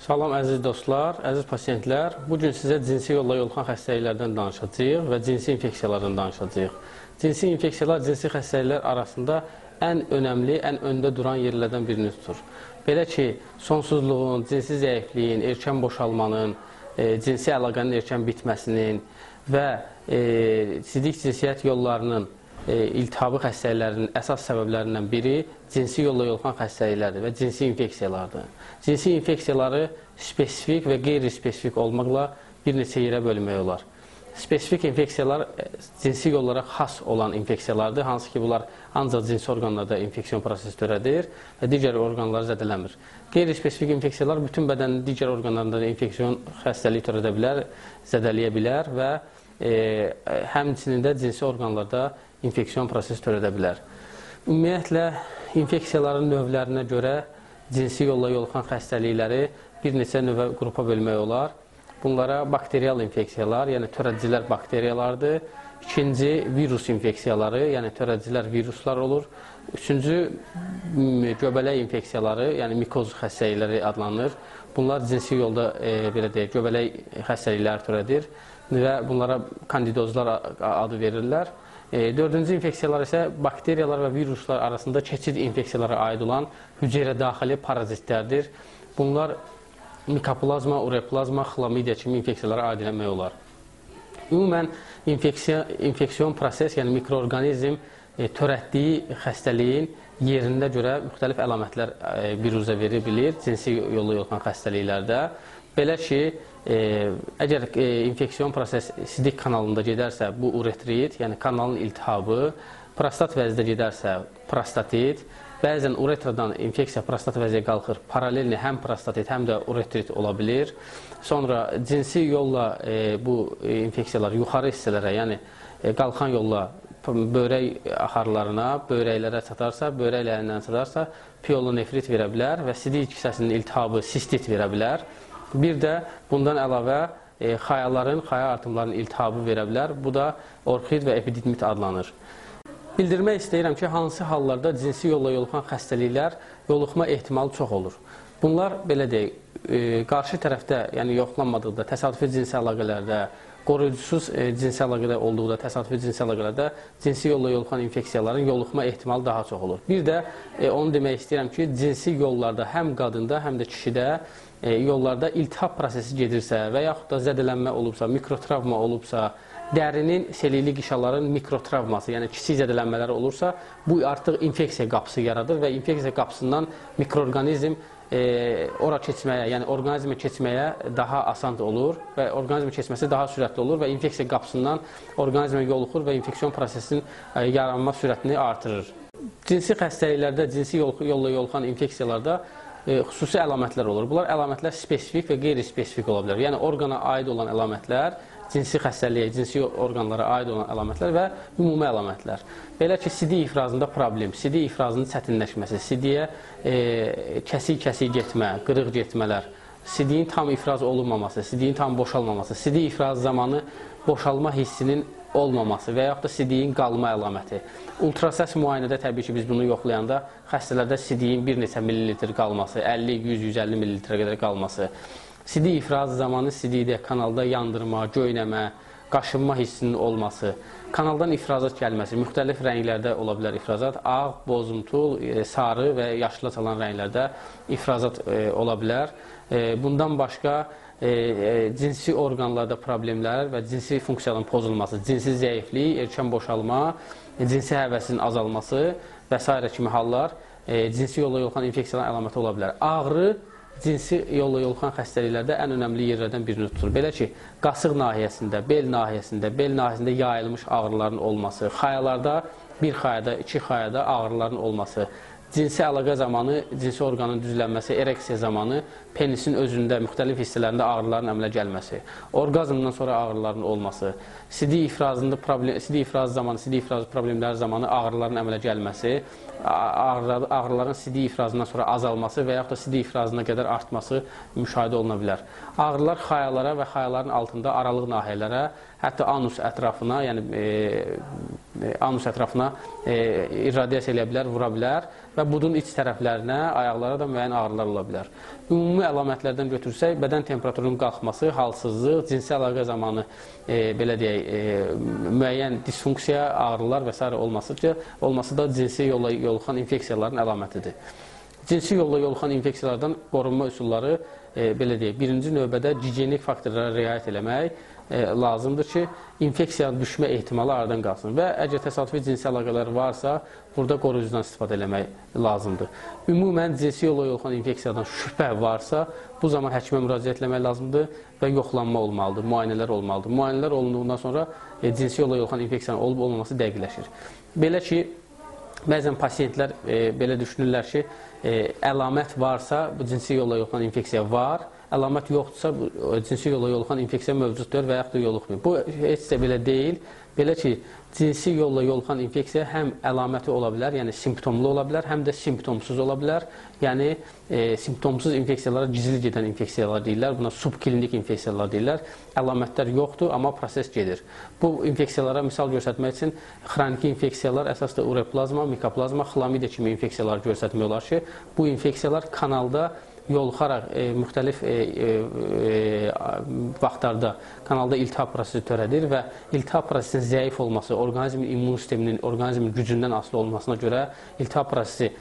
Salam əziz dostlar, əziz pasiyentlər. Bugün sizə cinsi yolla yoluxan xəstəliklərdən danışacağıq və cinsi infeksiyalardan danışacağıq. Cinsi infeksiyalar cinsi xəstəliklər arasında ən önəmli, ən öndə duran yerlərdən birini tutur. Belə ki, sonsuzluğun, cinsi zəifliyin, erkən boşalmanın, cinsi əlaqənin erkən bitməsinin və sidik cinsiyyət yollarının iltihabı xəstəliklərinin əsas səbəblərindən biri cinsi yolla yoluxan xəstəliklərdir və cinsi infeksiyalardır. Cinsi infeksiyaları spesifik və qeyri-spesifik olmaqla bir neçə yerə bölmək olar. Spesifik infeksiyalar cinsi yollara xas olan infeksiyalardır, hansı ki, bunlar ancaq cinsi orqanlarda infeksiyon prosesi törədir və digər orqanları zədələmir. Qeyri-spesifik infeksiyalar bütün bədənin digər orqanlarında infeksiyon xəstəliyi törədə bilər, zədələyə bilər və həmçinin də cinsi orqanlarda infeksiyon prosesi törədə bilər. Ümumiyyətlə, infeksiyaların növlərinə görə cinsi yolla yoluxan xəstəlikləri bir neçə növə qrupa bölmək olar. Bunlara bakterial infeksiyalar, yəni törədicilər bakteriyalardır. İkinci, virus infeksiyaları, yəni törədicilər viruslar olur. Üçüncü, göbələk infeksiyaları, yəni mikoz xəstəlikləri adlanır. Bunlar cinsi yolda, belə deyək, göbələk xəstəlikləri törədir və bunlara kandidozlar adı verirlər. Dördüncü infeksiyalar isə bakteriyalar və viruslar arasında keçid infeksiyalara aid olan hüceyrə daxili parazitlərdir. Bunlar mikoplazma, ureplazma, xlamidiya kimi infeksiyalara aid eləmək olar. Ümumən, infeksiyon proses, yəni mikroorqanizm törətdiyi xəstəliyin yerində görə müxtəlif əlamətlər biruzə verə bilir cinsi yolla yoluxan xəstəliklərdə. Belə ki, əgər infeksiyon proses sidik kanalında gedərsə, bu uretrit, yəni kanalın iltihabı, prostat vəzidə gedərsə, prostatit, bəzən uretradan infeksiya prostat vəziyə qalxır, paralelni həm prostatit, həm də uretrit ola bilir. Sonra cinsi yolla bu infeksiyalar yuxarı hissələrə, yəni qalxan yolla böyrək axarlarına, böyrəklərə çatarsa, böyrəklərindən çatarsa, pielonefrit verə bilər və sidik hissəsinin iltihabı sistit verə bilər. Bir də bundan əlavə xayaların, xaya artımlarının iltihabı verə bilər. Bu da orxid və epididimit adlanır. Bildirmək istəyirəm ki, hansı hallarda cinsi yolla yoluxan xəstəliklər yoluxma ehtimalı çox olur. Bunlar, belə deyək, qarşı tərəfdə, yəni yoxlanmadıqda, təsadüfi cinsi əlaqələrdə, qoruyucusuz cinsi əlaqədə olduqda, təsadüfi cinsi əlaqələrdə cinsi yolla yoluxan infeksiyaların yoluxma ehtimalı daha çox olur. Bir də onu demək istəyirəm ki, cinsi yollarda həm qadında, həm də kişidə yollarda iltihab prosesi gedirsə və yaxud da zədələnmə olubsa, mikrotravma olubsa, dərinin selili qişaların mikrotravması, yəni kiçik zədələnmələri olursa, bu artıq infeksiya qapısı yaradır və infeksiya qapısından mikroorqanizm ora keçməyə, yəni orqanizmə keçməyə daha asan olur və orqanizmə keçməsi daha sürətli olur və infeksiya qapısından orqanizmə yoluxur və infeksiyon prosesinin yaranma sürətini artırır. Cinsi xəstəliklərdə, cinsi yolla yoluxan infeksiyalarda xüsusi əlamətlər olur. Bunlar əlamətlər spesifik və qeyri-spesifik ola bilər. Yəni orqana aid olan əlamətlər, cinsi xəstəliyə, cinsi orqanlara aid olan əlamətlər və ümumi əlamətlər. Belə ki, sidik ifrazında problem, sidik ifrazının çətinləşməsi, sidiyə kəsik-kəsik getmə, qırıq getmələr, sidiyin tam ifraz olunmaması, sidiyin tam boşalmaması, sidik ifraz zamanı boşalma hissinin olmaması və yaxud da sidiyin qalma əlaməti. Ultrasəs müayinədə təbii ki, biz bunu yoxlayanda xəstələrdə sidiyin bir neçə millilitr qalması, 50, 100, 150 millilitrə qədər qalması, sidik ifraz zamanı sidikdə, kanalda yandırma, göynəmə, qaşınma hissinin olması, kanaldan ifrazat gəlməsi, müxtəlif rənglərdə ola bilər ifrazat, ağ, bozumtul, sarı və yaşlı çalan rənglərdə ifrazat ola bilər. Bundan başqa cinsi orqanlarda problemlər və cinsi funksiyanın pozulması, cinsi zəiflik, erkən boşalma, cinsi həvəsin azalması və s. kimi hallar cinsi yolla yoluxan infeksiyaların əlaməti ola bilər. Ağrı cinsi yolla yoluxan xəstəliklərdə ən önəmli yerlərdən birini tutur. Belə ki, qasıq nahiyəsində, bel nahiyəsində yayılmış ağrıların olması, xayalarda, bir xayada, iki xayada ağrıların olması, cinsi əlaqə zamanı, cinsi orqanın düzlənməsi, ereksiya zamanı penisin özündə, müxtəlif hissələrində ağrıların əmələ gəlməsi, orqazmdan sonra ağrıların olması, sidik ifraz zamanı, sidik ifraz problemləri zamanı ağrıların əmələ gəlməsi, ağrıların sidik ifrazından sonra azalması və yaxud da sidik ifrazına qədər artması müşahidə oluna bilər. Ağrılar xayalara və xayaların altında aralıq nahiyələrə, hətta anus ətrafına, yəni anus ətrafına irradiasiya eləyə bilər, vura bilər və budun iç tərəflərinə, ayaqlara da müəyyən ağrılar ola bilər. Ümumi əlamətlərdən götürsək, bədən temperaturunun qalxması, halsızlıq, cinsi əlaqə zamanı belə deyək, müəyyən disfunksiya, ağrılar və s. olması da cinsi yolla yoluxan infeksiyaların əlamətidir. Cinsi yolla yoluxan infeksiyalardan qorunma üsulları belə deyək, birinci növbədə gigiyenik faktorlara riayət eləmək lazımdır ki, infeksiyanın düşmə ehtimalı aradan qalsın və əgər təsadüfi cinsi əlaqələr varsa, burada qoruyucudan istifadə eləmək lazımdır. Ümumən, cinsi yolla yoluxan infeksiyadan şübhə varsa, bu zaman həkimə müraciət etmək lazımdır və yoxlanma olmalıdır, müayinələr olmalıdır. Müayinələr olunduğundan sonra cinsi yolla yoluxan infeksiyanın olub-olmaması dəqiqləşir. Belə ki, bəzən pasiyentlər belə düşünürlər ki, əlamət varsa, bu cinsi yolla yoluxan infeksiya var, əlamət yoxdursa, cinsi yolla yoluxan infeksiya mövcuddur və yaxud da yoluxmuyor. Bu, heç də belə deyil. Belə ki, cinsi yolla yoluxan infeksiya həm əlaməti ola bilər, yəni simptomlu ola bilər, həm də simptomsuz ola bilər. Yəni, simptomsuz infeksiyalara gizli gedən infeksiyalar deyirlər, buna subklinik infeksiyalar deyirlər. Əlamətlər yoxdur, amma proses gedir. Bu infeksiyalara misal göstərmək üçün xroniki infeksiyalar, əsasda ureplazma, mikoplazma, xlamidiya kimi infeksiyalar göstərmək olar ki, bu infeksiyalar kanalda yoluxaraq müxtəlif vaxtlarda kanalda iltihab prosesi törədir və iltihab prosesinin zəif olması, orqanizmin immun sisteminin, orqanizmin gücündən asılı olmasına görə iltihab prosesi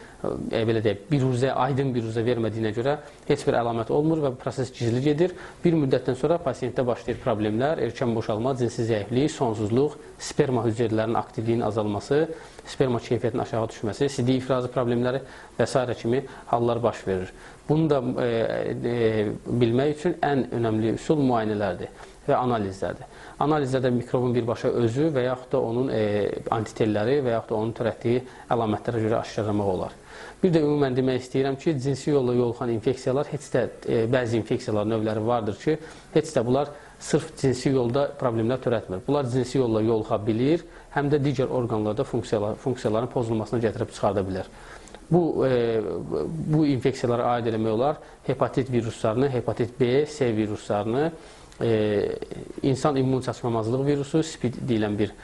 belə deyək, biruzə, aydın biruzə vermədiyinə görə heç bir əlamət olmur və bu proses gizli gedir. Bir müddətdən sonra pasiyentdə başlayır problemlər, erkən boşalma, cinsi zəiflik, sonsuzluq, sperma hüceyrələrinin aktivliyinin azalması, sperma keyfiyyətinin aşağı düşməsi, sidik ifrazı problemləri və s. kimi hallar baş verir. Bunu da bilmək üçün ən önəmli üsul müayinələrdir və analizlərdir. Analizlərdə mikrobun birbaşa özü və yaxud da onun antitelləri və yaxud da onun törətdiyi əlamətlərə görə aşkarlamaq olar. Bir də ümumən demək istəyirəm ki, cinsi yolla yoluxan infeksiyalar, heç də bəzi infeksiyalar növləri vardır ki, heç də bunlar sırf cinsi yolda problemlər törətmir. Bunlar cinsi yolla yoluxa bilir, həm də digər orqanlarda funksiyaların pozulmasına gətirib çıxarda bilər. Bu infeksiyalara aid eləmək olar hepatit viruslarını, hepatit B, C viruslarını, insan immun çatışmamazlıq virusu, spid deyilən bir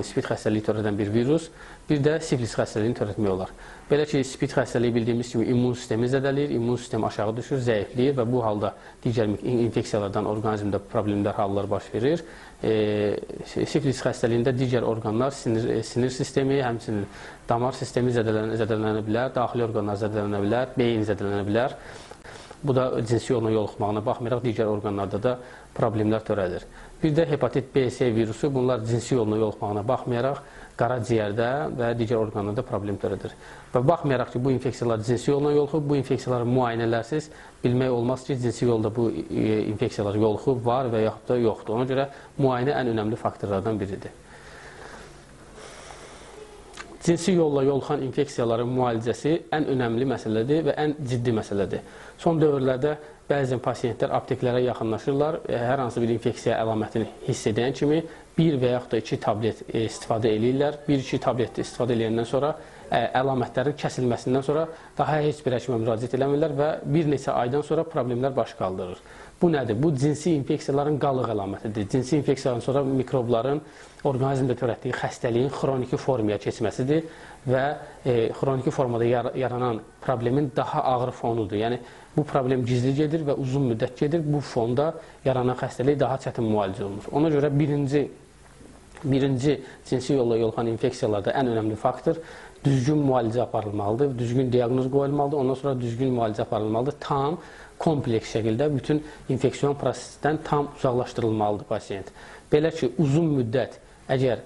spid xəstəliyi törədən bir virus, bir də sifilis xəstəliyini törətmək olar. Belə ki, spid xəstəliyi bildiyimiz kimi immun sistemi zədələyir, immun sistemi aşağı düşür, zəifləyir və bu halda digər infeksiyalardan orqanizmdə problemlər, hallar baş verir. Sifilis xəstəliyində digər orqanlar, sinir sistemi, həmçinin damar sistemi zədələnə bilər, daxili orqanlar zədələnə bilər, beyin zədələnə bilər. Bu da cinsi yolla yoluxmağına baxmayaraq digər orqanlarda da problemlər törədir. Bir də hepatit B, C virusu, bunlar cinsi yolla yoluxmağına baxmayaraq qaraciyərdə və digər orqanlarda problem törədir. Və baxmayaraq ki, bu infeksiyalar cinsi yolla yoluxub, bu infeksiyaları müayinələrsiz bilmək olmaz ki, cinsi yolda bu infeksiyalar yoluxub, var və yaxud da yoxdur. Ona görə müayinə ən önəmli faktorlardan biridir. Cinsi yolla yoluxan infeksiyaların müalicəsi ən önəmli məsələdir və ən ciddi məsələdir. Son dövrlərdə bəzən pasiyentlər apteklərə yaxınlaşırlar, hər hansı bir infeksiya əlamətini hiss edən kimi 1 və yaxud da 2 tablet istifadə edirlər. 1-2 tablet istifadə edəndən sonra əlamətlərin kəsilməsindən sonra daha heç bir həkimə müraciət eləmirlər və bir neçə aydan sonra problemlər baş qaldırır. Bu nədir? Bu cinsi infeksiyaların qalıq əlamətidir. Cinsi infeksiyadan sonra mikrobların orqanizmdə törətdiyi xəstəliyin xroniki formaya keçməsidir və xroniki formada yaranan problemin daha ağır fonudur. Yəni, bu problem gizli gedir və uzun müddət gedir. Bu fonda yaranan xəstəlik daha çətin müalicə olunur. Ona görə birinci cinsi yolla yoluxan infeksiyalarda ən önəmli faktor düzgün müalicə aparılmalıdır, düzgün diaqnoz qoyulmalıdır, ondan sonra düzgün müalicə aparılmalıdır. Tam, kompleks şəkildə bütün infeksiyon prosesindən tam uzaqlaşdırılmalıdır pasiyent. Belə ki, uzun müddət əgər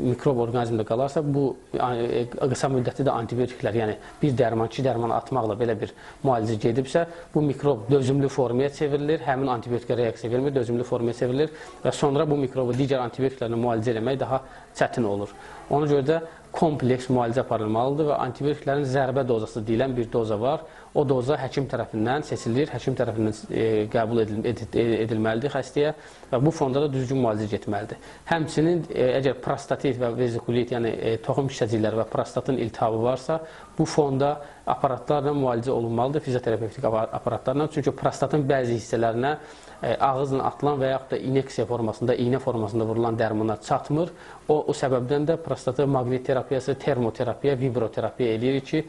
mikrob orqanizmdə qalarsa, bu qısa müddətli də antibiotiklər, yəni bir dərman, 2 dərman atmaqla belə bir müalicə gedibsə, bu mikrob dözümlü formaya çevrilir, həmin antibiotikə reaksiya vermir, dözümlü formaya çevrilir və sonra bu mikrobu digər antibiotiklərlə müalicə eləmək daha çətin olur. Ona görə də kompleks müalicə aparılmalıdır və antibiotiklərin zərbə dozası deyilən bir doza var. O doza həkim tərəfindən seçilir, həkim tərəfindən qəbul edilməlidir xəstəyə və bu fonda da düzgün müalicə getməlidir. Həmçinin, əgər prostatit və vezikulit, yəni toxum şişəcikləri və prostatın iltihabı varsa, bu fonda aparatlarla müalicə olunmalıdır, fizioterapevtik aparatlarla. Çünki prostatın bəzi hissələrinə ağızla atılan və yaxud da ineksiya formasında, iynə formasında vurulan dərmanlar çatmır. O o səbəbdən də prostata maqnit terapiyası, termoterapiya, vibroterapiya eləyirik ki,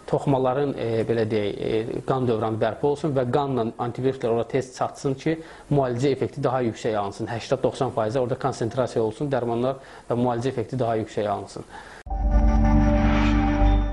toxumaların belə deyək, qan dövranı bərpa olsun və qanla antibiyotiklər orada tez çatsın ki, müalicə effekti daha yüksək alınsın. 80-90% orada konsentrasiya olsun, dərmanlar və müalicə effekti daha yüksək alınsın.